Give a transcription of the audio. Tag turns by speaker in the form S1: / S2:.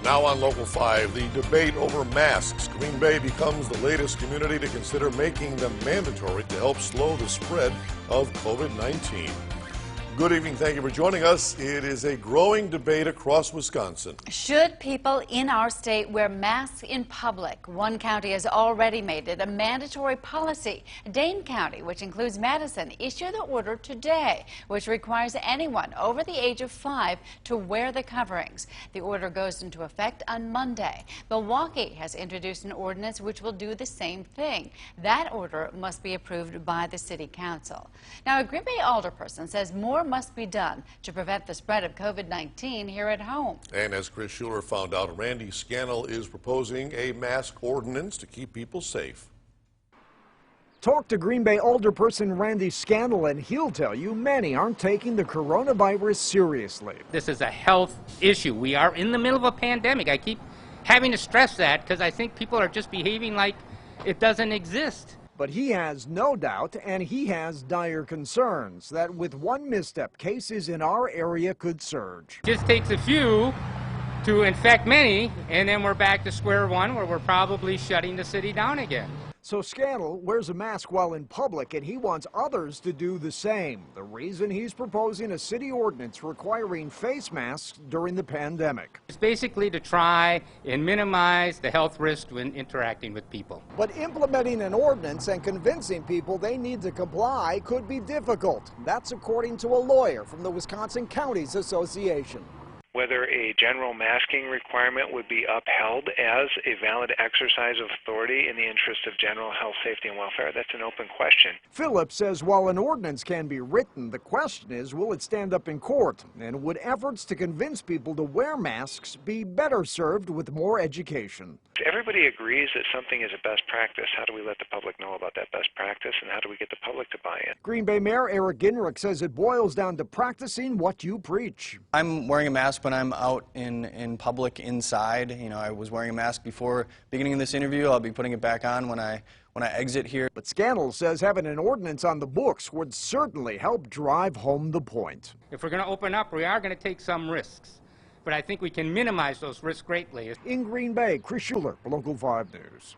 S1: Now on Local 5, the debate over masks. Green Bay becomes the latest community to consider making them mandatory to help slow the spread of COVID-19. Good evening. Thank you for joining us. It is a growing debate across Wisconsin.
S2: Should people in our state wear masks in public? One county has already made it a mandatory policy. Dane County, which includes Madison, issued the order today, which requires anyone over the age of 5 to wear the coverings. The order goes into effect on Monday. Milwaukee has introduced an ordinance which will do the same thing. That order must be approved by the city council. Now, a Green Bay alderperson says more must be done to prevent the spread of COVID-19 here at home.
S1: And as Kris Schuller found out, Randy Scannell is proposing a mask ordinance to keep people safe.
S3: Talk to Green Bay alderperson Randy Scannell, and he'll tell you many aren't taking the coronavirus seriously.
S4: This is a health issue. We are in the middle of a pandemic. I keep having to stress that because I think people are just behaving like it doesn't exist.
S3: But he has no doubt, and he has dire concerns, that with one misstep, cases in our area could surge.
S4: It just takes a few to infect many, and then we're back to square one where we're probably shutting the city down again.
S3: So Scannell wears a mask while in public, and he wants others to do the same. The reason he's proposing a city ordinance requiring face masks during the pandemic.
S4: It's basically to try and minimize the health risk when interacting with people.
S3: But implementing an ordinance and convincing people they need to comply could be difficult. That's according to a lawyer from the Wisconsin Counties Association.
S5: Whether a general masking requirement would be upheld as a valid exercise of authority in the interest of general health, safety, and welfare, that's an open question.
S3: Phillips says while an ordinance can be written, the question is, will it stand up in court? And would efforts to convince people to wear masks be better served with more education?
S5: Everybody agrees that something is a best practice. How do we let the public know about that best practice, and how do we get the public to buy in?
S3: Green Bay Mayor Eric Ginrich says it boils down to practicing what you preach.
S6: I'm wearing a mask when I'm out in public inside. You know, I was wearing a mask before beginning this interview. I'll be putting it back on when I exit here.
S3: But Scannell says having an ordinance on the books would certainly help drive home the point.
S4: If we're going to open up, we are going to take some risks. But I think we can minimize those risks greatly.
S3: In Green Bay, Kris Schuller, Local 5 News.